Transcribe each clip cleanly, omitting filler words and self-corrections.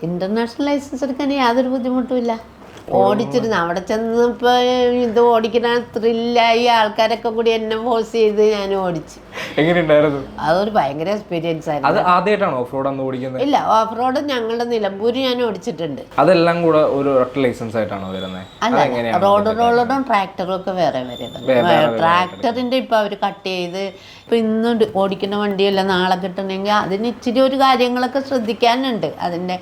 International licence എടുക്കാൻ യാതൊരു ബുദ്ധിമുട്ടുമില്ല. ഓടിച്ചിരുന്നു അവിടെ ചെന്നപ്പോൾ ഇത് ഓടിക്കുന്ന ത്രില്ലായി, ആൾക്കാരൊക്കെ കൂടി എന്നെ ഫോഴ്സ് ചെയ്ത് ഞാൻ ഓടിച്ചു. എങ്ങനെയുണ്ടായിരുന്നു? അതൊരു ഭയങ്കര എക്സ്പീരിയൻസ് ആയിരുന്നു. അത് ആദ്യമായിട്ടാണോ ഓഫ് റോഡ് അന്ന് ഓടിക്കുന്നത്? ഇല്ല, ഓഫ് റോഡ് ഞങ്ങളുടെ നിലമ്പൂര് ഞാൻ ഓടിച്ചിട്ടുണ്ട്. അതെല്ലാം കൂടെ ഒരു ഒറ്റ ലൈസൻസ് ആയിട്ടാണോ വരുന്നത്? അല്ല, റോഡ് റോളറും ട്രാക്ടറും ഒക്കെ വേറെ ട്രാക്ടറിന്റെ ഇപ്പൊ അവര് കട്ട് ചെയ്ത് ഇപ്പൊ ഇന്ന് ഓടിക്കുന്ന വണ്ടിയല്ല നാളെ കിട്ടണമെങ്കിൽ അതിന് ഇച്ചിരി ഒരു കാര്യങ്ങളൊക്കെ ശ്രദ്ധിക്കാനുണ്ട്. അതിന്റെ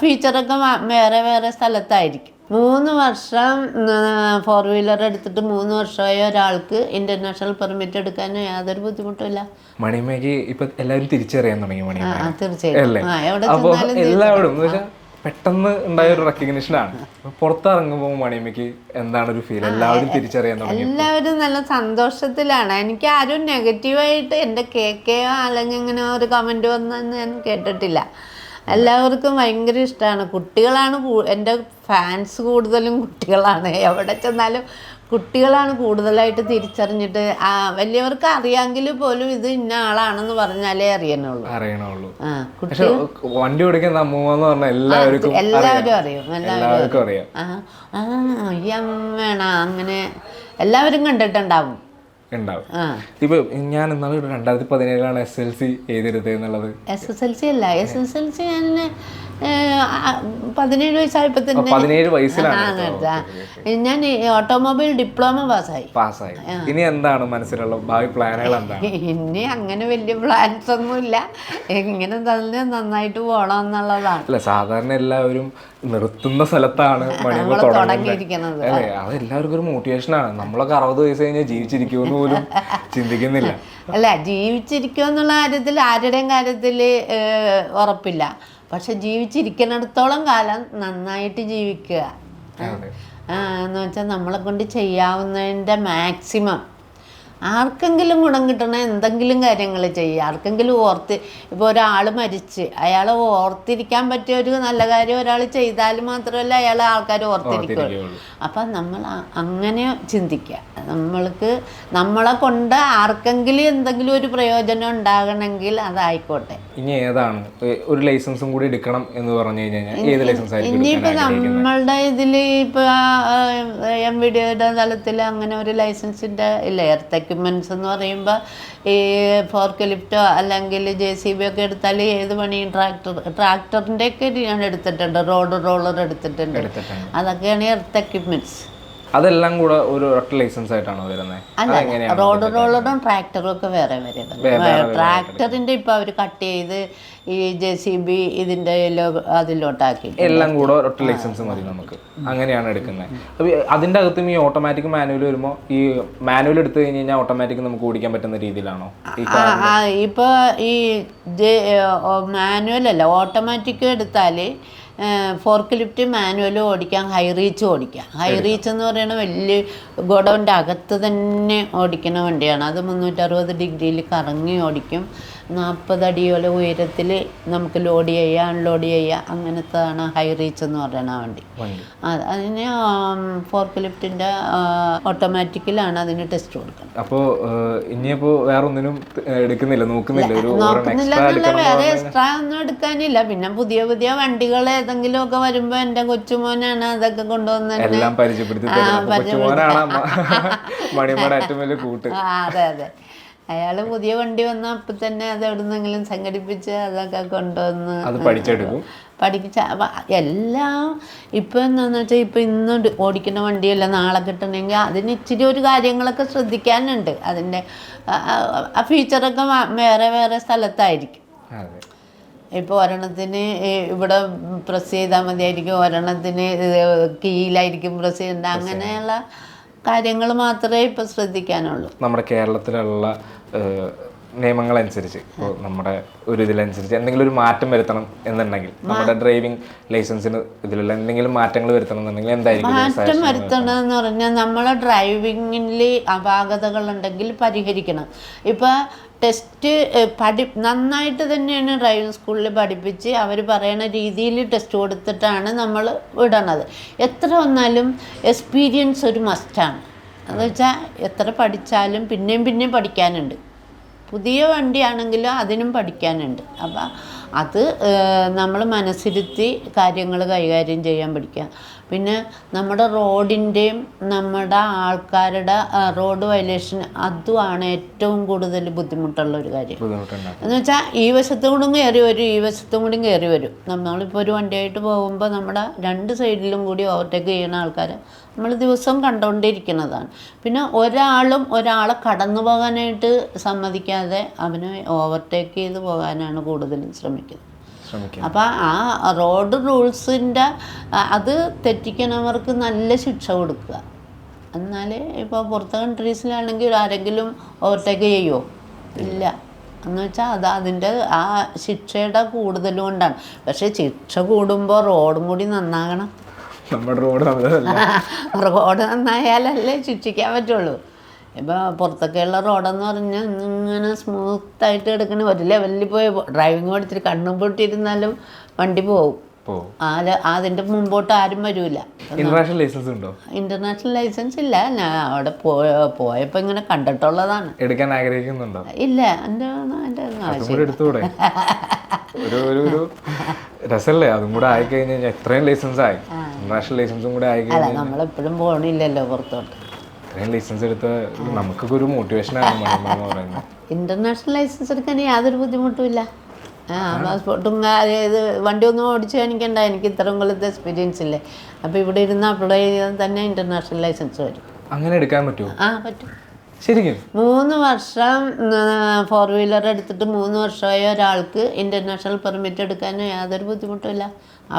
ഫീച്ചറൊക്കെ വേറെ വേറെ സ്ഥലത്തായിരിക്കും. 3 വർഷം 4 വീലർ എടുത്തിട്ട് 3 വർഷമായ ഒരാൾക്ക് ഇന്റർനാഷണൽ പെർമിറ്റ് എടുക്കാൻ യാതൊരു ബുദ്ധിമുട്ടില്ല. മണിമേക്ക് ഇപ്പൊ എല്ലാവരും തിരിച്ചറിയാൻ തുടങ്ങി മണിമ. തീർച്ചയായിട്ടും. അപ്പൊ എല്ലാവരും പെട്ടെന്ന് ഉണ്ടായ ഒരു റെക്കഗ്നിഷൻ ആണ്. പുറത്തിറങ്ങുമ്പോൾ മണിമയ്ക്ക് എന്താണ് ഒരു ഫീൽ? എല്ലാവരും തിരിച്ചറിയാൻ തുടങ്ങി. എല്ലാവരും നല്ല സന്തോഷത്തിലാണ്. എനിക്ക് ആരും നെഗറ്റീവായിട്ട് എൻ്റെ കേൾക്കുകയോ അല്ലെങ്കിൽ ഇങ്ങനെ ഒരു കമൻറ്റ് വന്നെന്ന് ഞാൻ കേട്ടിട്ടില്ല. എല്ലാവർക്കും ഭയങ്കര ഇഷ്ടമാണ്. കുട്ടികളാണ് എൻ്റെ ഫാൻസ്, കൂടുതലും കുട്ടികളാണ്. എവിടെ ചെന്നാലും കുട്ടികളാണ് കൂടുതലായിട്ട് തിരിച്ചറിഞ്ഞിട്ട്. വലിയവർക്ക് അറിയാമെങ്കിൽ പോലും ഇത് ഇന്ന ആളാണെന്ന് പറഞ്ഞാലേ അറിയണുള്ളൂ. വണ്ടി ഓടിക്കുന്ന അമ്മൂന്ന് പറഞ്ഞാൽ എല്ലാവരും അറിയും. എല്ലാവരും അറിയാം. ഈ അമ്മേണ അങ്ങനെ എല്ലാവരും കണ്ടിട്ടുണ്ടാവും. ഇപ്പൊ ഞാൻ ഇന്നാളെ 2017 SSLC എഴുതരുത് എന്നുള്ളത്. SSLC അല്ല, SSLC ഞാൻ 17 വയസ്സായപ്പോ തന്നെ. 17 വയസ്സിലാണ് ഞാൻ ഓട്ടോമൊബൈൽ ഡിപ്ലോമ പാസ്സായി. ഇനി എന്താണ് മനസ്സിലുള്ള ഭാവി പ്ലാനുകൾ? എന്താണ്? ഇനി അങ്ങനെ വലിയ പ്ലാൻസ് ഒന്നുമില്ല. എങ്ങനെ തന്നെ നന്നായിട്ട് പോകണം എന്നുള്ളതാണ്. അല്ല, സാധാരണ എല്ലാവരും നിർത്തുന്ന സ്ഥലത്താണ് മണിമ തുടങ്ങിയിരിക്കുന്നത്. അല്ലേ, അത് എല്ലാവർക്കും ഒരു മോട്ടിവേഷനാണ്. നമ്മളൊക്കെ 60 വയസ്സ് കഴിഞ്ഞാൽ ജീവിച്ചിരിക്കുമെന്ന് പോലും ചിന്തിക്കുന്നില്ല. അല്ല, ജീവിച്ചിരിക്കുക എന്നുള്ള കാര്യത്തിൽ ആരുടെയും കാര്യത്തിൽ ഉറപ്പില്ല. പക്ഷെ ജീവിച്ചിരിക്കുന്നിടത്തോളം കാലം നന്നായിട്ട് ജീവിക്കുക എന്ന് വെച്ചാൽ നമ്മളെ കൊണ്ട് ചെയ്യാവുന്നതിൻ്റെ മാക്സിമം ആർക്കെങ്കിലും ഗുണം കിട്ടണ എന്തെങ്കിലും കാര്യങ്ങൾ ചെയ്യുക. ആർക്കെങ്കിലും ഇപ്പോൾ ഒരാൾ മരിച്ച് അയാളെ ഓർത്തിരിക്കാൻ പറ്റിയ ഒരു നല്ല കാര്യം ഒരാൾ ചെയ്താൽ മാത്രമല്ല അയാളെ ആൾക്കാർ ഓർത്തിരിക്കുള്ളൂ. അപ്പം നമ്മൾ അങ്ങനെ ചിന്തിക്കുക. നമ്മളെ കൊണ്ട് ആർക്കെങ്കിലും എന്തെങ്കിലും ഒരു പ്രയോജനം ഉണ്ടാകണമെങ്കിൽ അതായിക്കോട്ടെ. ഇനി ഏതാണ് ഒരു ലൈസൻസും കൂടി എടുക്കണം എന്ന് പറഞ്ഞു കഴിഞ്ഞാൽ ഏത് ലൈസൻസ് ആയിരിക്കും? ഇനിയിപ്പോൾ നമ്മളുടെ ഇതിൽ ഇപ്പോൾ MVDയുടെ തലത്തിൽ അങ്ങനെ ഒരു ലൈസൻസിൻ്റെ ഇല്ല. എക്യുപ്മെൻറ്റ്സ് എന്ന് പറയുമ്പോൾ ഈ ഫോർക്ക് ലിഫ്റ്റോ അല്ലെങ്കിൽ JCB ഒക്കെ എടുത്താൽ ഏത് പണിയും ട്രാക്ടറിൻ്റെ ഒക്കെ ഞാൻ എടുത്തിട്ടുണ്ട്. റോഡ് റോളർ എടുത്തിട്ടുണ്ട്. അതൊക്കെയാണ് എക്യുപ്മെൻറ്റ്സ്. അതെല്ലാം കൂടെ ഒരു ഒറ്റ ലൈസൻസ് ആയിട്ടാണോ വരുന്നത്? അല്ല, റോഡ് റോളറും ട്രാക്ടറും ഒക്കെ വേറെ ട്രാക്ടറിന്റെ ഇപ്പൊ അവര് കട്ട് ചെയ്ത് ഈ JCB ഇതിന്റെ അതിലോട്ടാക്കി എല്ലാം കൂടെ ഒറ്റ ലൈസൻസ് മതി നമുക്ക്. അങ്ങനെയാണ് എടുക്കുന്നത്. അപ്പൊ അതിന്റെ അകത്തും ഈ ഓട്ടോമാറ്റിക് മാനുവൽ വരുമ്പോൾ ഈ മാനുവൽ എടുത്തു കഴിഞ്ഞാൽ ഓട്ടോമാറ്റിക് നമുക്ക് ഓടിക്കാൻ പറ്റുന്ന രീതിയിലാണോ? ഇപ്പൊ ഈ മാനുവൽ അല്ല, ഓട്ടോമാറ്റിക് എടുത്താല് ഫോർക്ക് ലിഫ്റ്റ് മാനുവൽ ഓടിക്കാം, ഹൈ റീച്ച് ഓടിക്കാം. ഹൈ റീച്ച് എന്ന് പറയുന്നത് വലിയ ഗോഡൗണിൻ്റെ അകത്ത് തന്നെ ഓടിക്കുന്ന വണ്ടിയാണ്. അത് 360 ഡിഗ്രിയിൽ കറങ്ങി ഓടിക്കും. 40 അടിയോലെ ഉയരത്തിൽ നമുക്ക് ലോഡ് ചെയ്യുക, അൺലോഡ് ചെയ്യുക. അങ്ങനത്തെയാണ് ഹൈ റീച്ച് എന്ന് പറയുന്ന വണ്ടി. അതിന് ഫോർക്ക് ലിഫ്റ്റിൻ്റെ ഓട്ടോമാറ്റിക്കിലാണ് അതിന് ടെസ്റ്റ് കൊടുക്കുന്നത്. അപ്പോൾ ഇനിയിപ്പോൾ വേറെ ഒന്നിനും എടുക്കുന്നില്ല, നോക്കുന്നില്ല എന്നുള്ള വേറെ എക്സ്ട്രാ ഒന്നും എടുക്കാനില്ല. പിന്നെ പുതിയ പുതിയ വണ്ടികൾ ഏതെങ്കിലുമൊക്കെ വരുമ്പോൾ എൻ്റെ കൊച്ചുമോനാണ് അതൊക്കെ കൊണ്ടുവന്നത്. എല്ലാം പരിചയപ്പെടുത്തി. അതെ അതെ, അയാൾ പുതിയ വണ്ടി വന്ന അപ്പം തന്നെ അത് എവിടുന്നെങ്കിലും സംഘടിപ്പിച്ച് അതൊക്കെ കൊണ്ടുവന്ന് പഠിപ്പിച്ച എല്ലാം. ഇപ്പം എന്താണെന്ന് വെച്ചാൽ ഇപ്പം ഇന്ന് ഓടിക്കുന്ന വണ്ടിയല്ല നാളെ കിട്ടണമെങ്കിൽ അതിന് ഇച്ചിരി ഒരു കാര്യങ്ങളൊക്കെ ശ്രദ്ധിക്കാനുണ്ട്. അതിൻ്റെ ഫീച്ചറൊക്കെ വേറെ വേറെ സ്ഥലത്തായിരിക്കും. ഇപ്പോൾ ഒരെണ്ണത്തിന് ഇവിടെ പ്രസ് ചെയ്താൽ മതിയായിരിക്കും, ഒരെണ്ണത്തിന് കീഴിലായിരിക്കും പ്രസ് ചെയ്യേണ്ട. അങ്ങനെയുള്ള കാര്യങ്ങൾ മാത്രമേ ഇപ്പോൾ ശ്രദ്ധിക്കാനുള്ളൂ. നമ്മുടെ കേരളത്തിലുള്ള നിയമങ്ങളനുസരിച്ച് ഇപ്പോൾ നമ്മുടെ ഒരു ഇതിലനുസരിച്ച് എന്തെങ്കിലും ഒരു മാറ്റം വരുത്തണം എന്നുണ്ടെങ്കിൽ നമ്മുടെ ഡ്രൈവിംഗ് ലൈസൻസിന് ഇതിലുള്ള എന്തെങ്കിലും മാറ്റങ്ങൾ വരുത്തണം എന്നുണ്ടെങ്കിൽ എന്തായിരിക്കും മാറ്റം വരുത്തണം എന്ന് പറഞ്ഞാൽ നമ്മളെ ഡ്രൈവിങ്ങിൽ അപാകതകളുണ്ടെങ്കിൽ പരിഹരിക്കണം. ഇപ്പോൾ ടെസ്റ്റ് നന്നായിട്ട് തന്നെയാണ് ഡ്രൈവിംഗ് സ്കൂളിൽ പഠിപ്പിച്ച് അവർ പറയുന്ന രീതിയിൽ ടെസ്റ്റ് കൊടുത്തിട്ടാണ് നമ്മൾ വിടണത്. എത്ര വന്നാലും എക്സ്പീരിയൻസ് ഒരു മസ്റ്റാണ്. എന്ന് വെച്ചാൽ എത്ര പഠിച്ചാലും പിന്നെയും പിന്നെയും പഠിക്കാനുണ്ട്. പുതിയ വണ്ടിയാണെങ്കിലും അതിനും പഠിക്കാനുണ്ട്. അപ്പം അത് നമ്മൾ മനസ്സിരുത്തി കാര്യങ്ങൾ കൈകാര്യം ചെയ്യാൻ പഠിക്കുക. പിന്നെ നമ്മുടെ റോഡിൻ്റെയും നമ്മുടെ ആൾക്കാരുടെ റോഡ് വയലേഷൻ അതുമാണ് ഏറ്റവും കൂടുതൽ ബുദ്ധിമുട്ടുള്ള ഒരു കാര്യം. എന്ന് വെച്ചാൽ ഈ വശത്തും കൂടി കയറി വരും, ഈ വശത്തും കൂടി കയറി വരും. നമ്മളിപ്പോൾ ഒരു വണ്ടിയായിട്ട് പോകുമ്പോൾ നമ്മുടെ രണ്ട് സൈഡിലും കൂടി ഓവർടേക്ക് ചെയ്യുന്ന ആൾക്കാരെ നമ്മൾ ദിവസം കണ്ടുകൊണ്ടിരിക്കുന്നതാണ്. പിന്നെ ഒരാളും ഒരാളെ കടന്നു പോകാനായിട്ട് സമ്മതിക്കാതെ അവനെ ഓവർടേക്ക് ചെയ്ത് പോകാനാണ് കൂടുതലും ശ്രമിക്കുന്നത്. അപ്പം ആ റോഡ് റൂൾസിൻ്റെ അത് തെറ്റിക്കണവർക്ക് നല്ല ശിക്ഷ കൊടുക്കുക. എന്നാൽ ഇപ്പോൾ പുറത്തെ കൺട്രീസിലാണെങ്കിൽ ആരെങ്കിലും ഓവർടേക്ക് ചെയ്യുമോ? ഇല്ല. എന്ന് വെച്ചാൽ അത് അതിൻ്റെ ആ ശിക്ഷയുടെ കൂടുതൽ കൊണ്ടാണ്. പക്ഷേ ശിക്ഷ കൂടുമ്പോൾ റോഡും കൂടി നന്നാകണം. നമ്മുടെ റോഡ് റോഡ് നന്നായാലല്ലേ ശിക്ഷിക്കാൻ പറ്റുള്ളൂ. ഇപ്പോൾ പുറത്തൊക്കെയുള്ള റോഡെന്ന് പറഞ്ഞാൽ ഇങ്ങനെ സ്മൂത്തായിട്ട് കിടക്കണ ഒരു ലെവലിൽ പോയി ഡ്രൈവിങ് പഠിച്ചിട്ട് കണ്ണും പൊട്ടിയിരുന്നാലും വണ്ടി പോകും. അതിൻ്റെ മുമ്പോട്ട് ആരും വരില്ല. ഇന്റർനാഷണൽ ലൈസൻസ് ഉണ്ടോ? ഇന്റർനാഷണൽ ലൈസൻസ് ഇല്ല. ഞാൻ അവിടെ പോയപ്പോൾ ഇങ്ങനെ കണ്ടിട്ടുള്ളതാണ്. എടുക്കാൻ ആഗ്രഹിക്കുന്നുണ്ടോ? ഇല്ല, എൻ്റെ എടുത്തൂടെ? ഒരു രസമല്ലേ അതും കൂടെ ആയിക്കഴിഞ്ഞാൽ. എത്രയും ലൈസൻസ് ആയി, ഇന്റർനാഷണൽ ലൈസൻസും കൂടെ ആയിക്കഴിഞ്ഞാൽ. നമ്മളെപ്പോഴും പോകണില്ലല്ലോ പുറത്തോട്ട്. ഇത്രയും ലൈസൻസ് എടുത്ത നമുക്കൊക്കെ ഒരു മോട്ടിവേഷനാണ് മണിമ പറയുന്നത്. ഇന്റർനാഷണൽ ലൈസൻസ് എടുക്കാൻ യാതൊരു ബുദ്ധിമുട്ടും ഇല്ല. പാസ്പോർട്ടും ഇത് വണ്ടി ഒന്നും ഓടിച്ച് കാണിക്കണ്ട. എനിക്ക് ഇത്രയും കൊല്ലത്തെ എക്സ്പീരിയൻസ് ഇല്ലേ. അപ്പോൾ ഇവിടെ ഇരുന്ന് അപ്ലൈ ചെയ്താൽ തന്നെ ഇന്റർനാഷണൽ ലൈസൻസ് വരും. അങ്ങനെ എടുക്കാൻ പറ്റുമോ? പറ്റും. ശരിക്കും 3 വർഷം 4 വീലർ എടുത്തിട്ട് 3 വർഷമായ ഒരാൾക്ക് ഇന്റർനാഷണൽ പെർമിറ്റ് എടുക്കാൻ യാതൊരു ബുദ്ധിമുട്ടുമില്ല.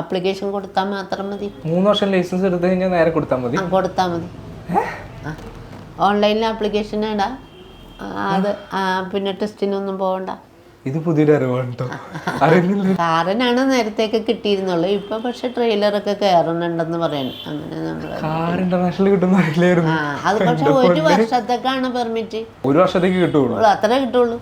ആപ്ലിക്കേഷൻ കൊടുത്താൽ മാത്രം മതി. 3 വർഷം ലൈസൻസ് എടുത്തു കഴിഞ്ഞാൽ നേരെ കൊടുത്താൽ മതി. കൊടുത്താൽ മതി. ഓൺലൈനിൽ ആപ്ലിക്കേഷൻ ഇടാം. അത് പിന്നെ ടെസ്റ്റിനൊന്നും പോകണ്ട. ഇത് പുതിയൊരു അറിവാണ് കേട്ടോ. അറിയുന്നില്ല. കാറിനാണ് നേരത്തേക്ക് കിട്ടിയിരുന്നുള്ളൂ. ഇപ്പൊ പക്ഷെ ട്രെയിലറൊക്കെ കയറുന്നുണ്ടെന്ന് പറയുന്നു. അങ്ങനെ കാർ ഇന്റർനാഷണൽ കിട്ടുന്ന അറിയില്ലായിരുന്നു. അത് പക്ഷെ 1 വർഷത്തേക്കാണ് പെർമിറ്റ്. 1 വർഷത്തേക്ക് കിട്ടുള്ളൂ. അത്രേ കിട്ടുള്ളൂ.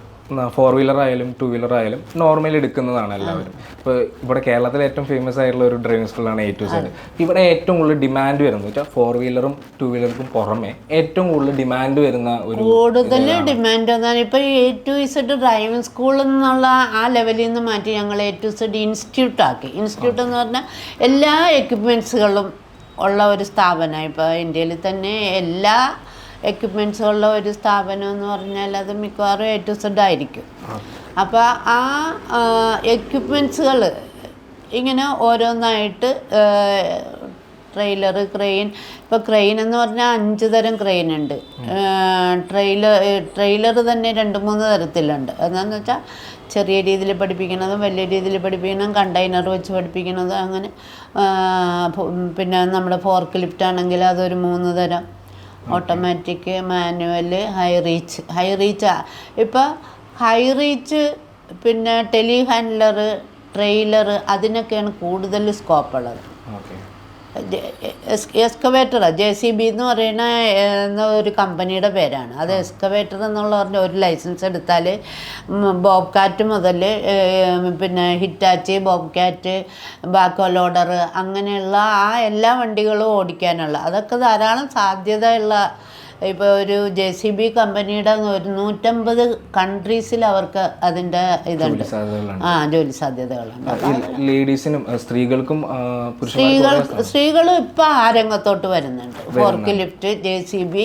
4 വീലർ ആയാലും 2 വീലർ ആയാലും നോർമലി എടുക്കുന്നതാണ് എല്ലാവരും. ഇപ്പോൾ ഇവിടെ കേരളത്തിലെ ഏറ്റവും ഫേമസ് ആയിട്ടുള്ള ഒരു ഡ്രൈവിംഗ് സ്കൂളാണ് A to Z. ഇവിടെ ഏറ്റവും കൂടുതൽ ഡിമാൻഡ് വരുന്നത് വെച്ചാൽ 4 വീലറും 2 വീലർക്കും പുറമെ ഏറ്റവും കൂടുതൽ ഡിമാൻഡ് വരുന്ന കൂടുതൽ ഡിമാൻഡ് എന്നാണ് ഇപ്പോൾ A to Z driving school എന്നുള്ള ആ ലെവലിൽ നിന്ന് മാറ്റി ഞങ്ങൾ A to Z ഇൻസ്റ്റിറ്റ്യൂട്ട് ആക്കി. ഇൻസ്റ്റിറ്റ്യൂട്ട് എന്ന് പറഞ്ഞാൽ എല്ലാ എക്യുപ്മെൻറ്റ്സുകളും ഉള്ള ഒരു സ്ഥാപനമാണ്. ഇപ്പോൾ ഇന്ത്യയിൽ തന്നെ എല്ലാ എക്യുപ്മെൻറ്റ്സുള്ള ഒരു സ്ഥാപനം എന്ന് പറഞ്ഞാൽ അത് മിക്കവാറും A to Z ആയിരിക്കും. അപ്പോൾ ആ എക്യുപ്മെൻറ്റ്സുകൾ ഇങ്ങനെ ഓരോന്നായിട്ട് ട്രെയിലർ, ക്രെയിൻ. ഇപ്പോൾ ക്രെയിൻ എന്ന് പറഞ്ഞാൽ 5 തരം ക്രെയിൻ ഉണ്ട്. ട്രെയിലർ തന്നെ 2-3 തരത്തിലുണ്ട്. എന്താണെന്ന് വെച്ചാൽ ചെറിയ രീതിയിൽ പഠിപ്പിക്കുന്നതും വലിയ രീതിയിൽ പഠിപ്പിക്കുന്നതും കണ്ടെയ്നർ വെച്ച് പഠിപ്പിക്കുന്നതും അങ്ങനെ. പിന്നെ നമ്മുടെ ഫോർക്ക് ലിഫ്റ്റ് ആണെങ്കിൽ അതൊരു 3 തരം. Automatic, manual, high reach. ഇപ്പോൾ ഹൈ റീച്ച് പിന്നെ ടെലി ഹാൻഡ്ലർ, ട്രെയിലർ അതിനൊക്കെയാണ് കൂടുതൽ സ്കോപ്പുള്ളത്. എക്സ്കവേറ്റർ JCB എന്ന് പറയുന്ന ഒരു കമ്പനിയുടെ പേരാണ്. അത് എക്സ്കവേറ്റർ എന്നുള്ള പറഞ്ഞ ഒരു ലൈസൻസ് എടുത്താൽ ബോബ് കാറ്റ് മുതൽ പിന്നെ ഹിറ്റാച്ചി, ബോബ് കാറ്റ്, ബാക്കോ ലോഡർ അങ്ങനെയുള്ള ആ എല്ലാ വണ്ടികളും ഓടിക്കാനുള്ള അതൊക്കെ ധാരാളം സാധ്യതയുള്ള. ഇപ്പോൾ ഒരു JCB കമ്പനിയുടെ 150 കൺട്രീസിൽ അവർക്ക് അതിൻ്റെ ഇതുണ്ട്. ജോലി സാധ്യതകളുണ്ട്. ലേഡീസിനും സ്ത്രീകൾക്കും സ്ത്രീകളും ഇപ്പോൾ ആ രംഗത്തോട്ട് വരുന്നുണ്ട്. Fork lift, JCB.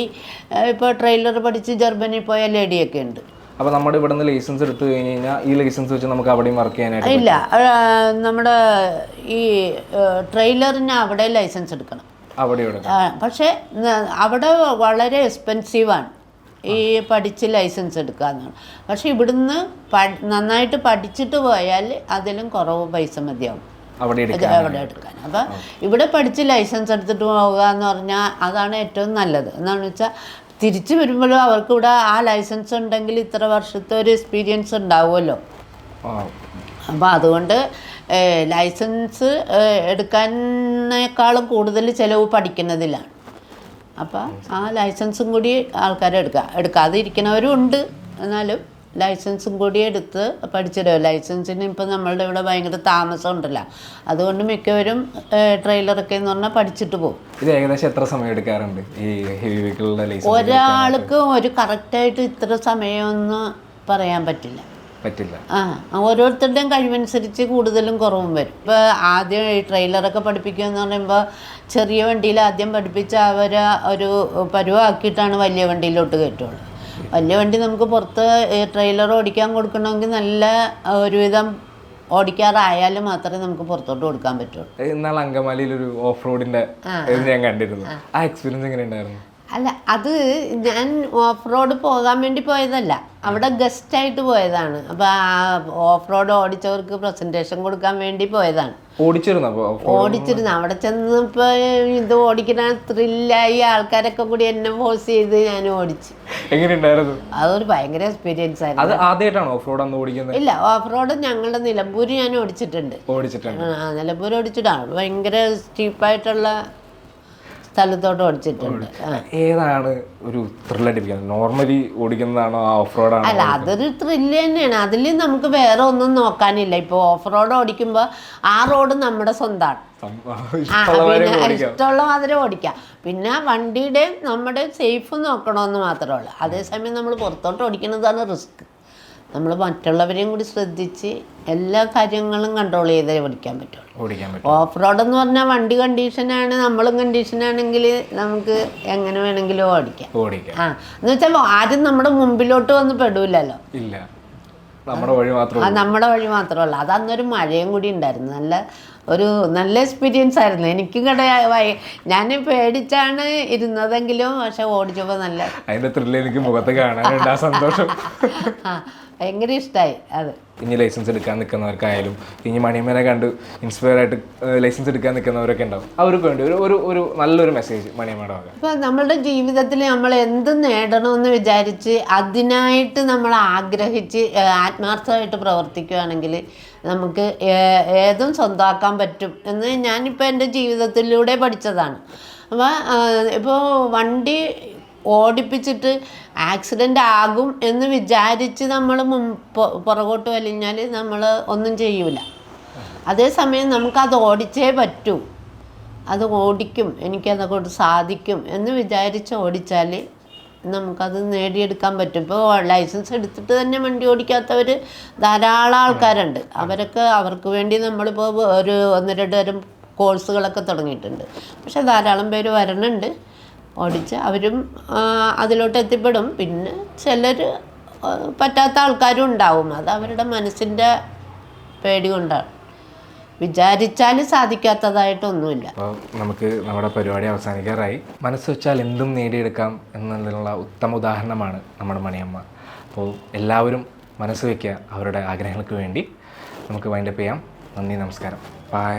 ഇപ്പോൾ ട്രെയിലർ പഠിച്ച് ജർമ്മനി പോയ ലേഡിയൊക്കെ ഉണ്ട്. അപ്പോൾ നമ്മുടെ ഇവിടെ നിന്ന് ലൈസൻസ് എടുത്തു കഴിഞ്ഞ് കഴിഞ്ഞാൽ ഈ ലൈസൻസ് വെച്ച് നമുക്ക് അവിടെയും വർക്ക് ചെയ്യാനായിട്ട് ഇല്ല. നമ്മുടെ ഈ ട്രെയിലറിന് അവിടെ ലൈസൻസ് എടുക്കണം. പക്ഷേ അവിടെ വളരെ എക്സ്പെൻസീവാണ് ഈ പഠിച്ച് ലൈസൻസ് എടുക്കാമെന്നാണ്. പക്ഷേ ഇവിടുന്ന് നന്നായിട്ട് പഠിച്ചിട്ട് പോയാൽ അതിലും കുറവ് പൈസ മതിയാവും അവിടെ എടുക്കാൻ. അപ്പം ഇവിടെ പഠിച്ച് ലൈസൻസ് എടുത്തിട്ട് പോവുക എന്ന് പറഞ്ഞാൽ അതാണ് ഏറ്റവും നല്ലത്. എന്താണെന്ന് വെച്ചാൽ തിരിച്ചു വരുമ്പോഴും അവർക്കിവിടെ ആ ലൈസൻസ് ഉണ്ടെങ്കിൽ ഇത്ര വർഷത്തെ ഒരു എക്സ്പീരിയൻസ് ഉണ്ടാവുമല്ലോ. അപ്പോൾ അതുകൊണ്ട് ലൈസൻസ് എടുക്കാനേക്കാളും കൂടുതൽ ചിലവ് പഠിക്കുന്നതിലാണ്. അപ്പോൾ ആ ലൈസൻസും കൂടി ആൾക്കാരെ എടുക്കാതെ ഇരിക്കുന്നവരും ഉണ്ട്. എന്നാലും ലൈസൻസും കൂടി എടുത്ത് പഠിച്ചിടുക. ലൈസൻസിന് ഇപ്പോൾ നമ്മളുടെ ഇവിടെ ഭയങ്കര താമസം ഉണ്ടല്ലോ. അതുകൊണ്ട് മിക്കവരും ട്രെയിലറൊക്കെ എന്ന് പറഞ്ഞാൽ പഠിച്ചിട്ട് പോകും. ഇത് ഏകദേശം എത്ര സമയം എടുക്കാറുണ്ട് ഈ ഹെവി വെഹിക്കിളുടെ ലൈസൻസ്? ഒരാൾക്ക് ഒരു കറക്റ്റായിട്ട് ഇത്ര സമയമൊന്നും പറയാൻ പറ്റില്ല. പറ്റില്ല. ഓരോരുത്തരുടെയും കഴിവനുസരിച്ച് കൂടുതലും കുറവും വരും. ഇപ്പോൾ ആദ്യം ഈ ട്രെയിലറൊക്കെ പഠിപ്പിക്കുക എന്ന് പറയുമ്പോൾ ചെറിയ വണ്ടിയിൽ ആദ്യം പഠിപ്പിച്ച് അവരെ ഒരു പരുവാക്കിയിട്ടാണ് വലിയ വണ്ടിയിലോട്ട് കയറ്റുള്ളൂ. വലിയ വണ്ടി നമുക്ക് പുറത്ത് ട്രെയിലർ ഓടിക്കാൻ കൊടുക്കണമെങ്കിൽ നല്ല ഒരുവിധം ഓടിക്കാറായാലും മാത്രമേ നമുക്ക് പുറത്തോട്ട് കൊടുക്കാൻ പറ്റുള്ളൂ. എന്നാൽ അങ്കമാലിയിൽ ഒരു ഓഫ് റോഡിന്റെ ഞാൻ കണ്ടിരുന്നു. ആ എക്സ്പീരിയൻസ് എങ്ങനെ ഉണ്ടായിരുന്നു? അല്ല, അത് ഞാൻ ഓഫ് റോഡ് പോകാൻ വേണ്ടി പോയതല്ല, അവിടെ ഗസ്റ്റായിട്ട് പോയതാണ്. അപ്പോൾ ആ ഓഫ് റോഡ് ഓടിച്ചവർക്ക് പ്രസൻറ്റേഷൻ കൊടുക്കാൻ വേണ്ടി പോയതാണ്. ഓടിച്ചിരുന്നു. അവിടെ ചെന്നപ്പോൾ ഇത് ഓടിക്കുന്ന ത്രില്ലായി, ആൾക്കാരൊക്കെ കൂടി എന്നെ ഫോഴ്സ് ചെയ്ത് ഞാൻ ഓടിച്ചു. എങ്ങനെയുണ്ടായിരുന്നു? അതൊരു ഭയങ്കര എക്സ്പീരിയൻസ് ആയിരുന്നു. ആദ്യമായിട്ടാണ് ഓഫ് റോഡ് അന്ന് ഓടിക്കുന്നത്? ഇല്ല, ഓഫ് റോഡ് ഞങ്ങളുടെ നിലമ്പൂർ ഞാൻ ഓടിച്ചിട്ടുണ്ട്. നിലമ്പൂർ ഓടിച്ചിട്ടാണ്. ഭയങ്കര സ്റ്റീപ്പായിട്ടുള്ള സ്ഥലത്തോട്ട് ഓടിച്ചിട്ടുണ്ട്. ഏതാണ് ഒരു ത്രില്ലടിപ്പിക്കുന്നത്? Normally ഓടിക്കുന്നതാണോ of റോഡാണോ? അല്ല, അതൊരു ത്രില്ല് തന്നെയാണ്. അതിൽ നമുക്ക് വേറെ ഒന്നും നോക്കാനില്ല. ഇപ്പോൾ ഓഫ് റോഡ് ഓടിക്കുമ്പോൾ ആ റോഡ് നമ്മുടെ സ്വന്തമാണ്. പിന്നെ ഇഷ്ടമുള്ള മാതിരി ഓടിക്കാം. പിന്നെ വണ്ടിയുടെ നമ്മുടെ സേഫ് നോക്കണമെന്ന് മാത്രമേ ഉള്ളൂ. അതേസമയം നമ്മൾ പുറത്തോട്ട് ഓടിക്കുന്നതാണ് റിസ്ക്. നമ്മൾ മറ്റുള്ളവരെയും കൂടി ശ്രദ്ധിച്ച് എല്ലാ കാര്യങ്ങളും കൺട്രോൾ ചെയ്തേ ഓടിക്കാൻ പറ്റുള്ളൂ. ഓഫ് റോഡ് എന്ന് പറഞ്ഞാൽ വണ്ടി കണ്ടീഷനാണ്, നമ്മളും കണ്ടീഷനാണെങ്കിൽ നമുക്ക് എങ്ങനെ വേണമെങ്കിലും ഓടിക്കാം. എന്ന് വെച്ചാൽ ആരും നമ്മുടെ മുമ്പിലോട്ട് വന്ന് പെടൂലല്ലോ. നമ്മുടെ വഴി മാത്രമല്ല. അത് അന്നൊരു മഴയും കൂടി ഉണ്ടായിരുന്നു. നല്ല എക്സ്പീരിയൻസ് ആയിരുന്നു. എനിക്കും ഞാൻ പേടിച്ചാണ് ഇരുന്നതെങ്കിലും പക്ഷെ ഓടിച്ചപ്പോൾ നല്ല അതിന്റെ ത്രില്ല് എനിക്ക് മുഖത്ത് കാണാനുണ്ട്. ആ സന്തോഷം ഭയങ്കര ഇഷ്ടമായി. അത് ഇനി ലൈസൻസ് എടുക്കാൻ നിൽക്കുന്നവർക്കായാലും ഇനി മണിയമ്മനെ കണ്ട് ഇൻസ്പയർ ആയിട്ട് ലൈസൻസ് എടുക്കാൻ നിൽക്കുന്നവരൊക്കെ ഉണ്ടാവും. അവർക്ക് വേണ്ടി ഒരു നല്ലൊരു മെസ്സേജ് മണിയമ്മയുടെ വക. ഇപ്പം നമ്മളുടെ ജീവിതത്തിൽ നമ്മൾ എന്ത് നേടണമെന്ന് വിചാരിച്ച് അതിനായിട്ട് നമ്മൾ ആഗ്രഹിച്ച് ആത്മാർത്ഥമായിട്ട് പ്രവർത്തിക്കുകയാണെങ്കിൽ നമുക്ക് ഏതും സ്വന്തമാക്കാൻ പറ്റും എന്ന് ഞാനിപ്പോൾ എൻ്റെ ജീവിതത്തിലൂടെ പഠിച്ചതാണ്. അപ്പോൾ ഇപ്പോൾ വണ്ടി ഓടിപ്പിച്ചിട്ട് ആക്സിഡൻ്റ് ആകും എന്ന് വിചാരിച്ച് നമ്മൾ പുറകോട്ട് വലിഞ്ഞാൽ നമ്മൾ ഒന്നും ചെയ്യൂല. അതേസമയം നമുക്കത് ഓടിച്ചേ പറ്റൂ, അത് ഓടിക്കും, എനിക്കതുകൊണ്ട് സാധിക്കും എന്ന് വിചാരിച്ച് ഓടിച്ചാൽ നമുക്കത് നേടിയെടുക്കാൻ പറ്റും. ഇപ്പോൾ ലൈസൻസ് എടുത്തിട്ട് തന്നെ വണ്ടി ഓടിക്കാത്തവർ ധാരാളം ആൾക്കാരുണ്ട്. അവർക്ക് വേണ്ടി നമ്മളിപ്പോൾ ഒരു 1-2 തരം കോഴ്സുകളൊക്കെ തുടങ്ങിയിട്ടുണ്ട്. പക്ഷെ ധാരാളം പേര് വരണുണ്ട് ഓടിച്ച്, അവരും അതിലോട്ട് എത്തിപ്പെടും. പിന്നെ ചിലർ പറ്റാത്ത ആൾക്കാരും ഉണ്ടാവും. അത് അവരുടെ മനസ്സിൻ്റെ പേടി കൊണ്ടാണ്. വിചാരിച്ചാൽ സാധിക്കാത്തതായിട്ടൊന്നുമില്ല. അപ്പോൾ നമുക്ക് നമ്മുടെ പരിപാടി അവസാനിക്കാറായി. മനസ്സ് വെച്ചാൽ എന്തും നേടിയെടുക്കാം എന്നതിനുള്ള ഉത്തമ ഉദാഹരണമാണ് നമ്മുടെ മണിയമ്മ. അപ്പോൾ എല്ലാവരും മനസ്സ് വയ്ക്കുക അവരുടെ ആഗ്രഹങ്ങൾക്ക് വേണ്ടി. നമുക്ക് വൈൻഡപ്പ് ചെയ്യാം. നന്ദി, നമസ്കാരം, ബൈ.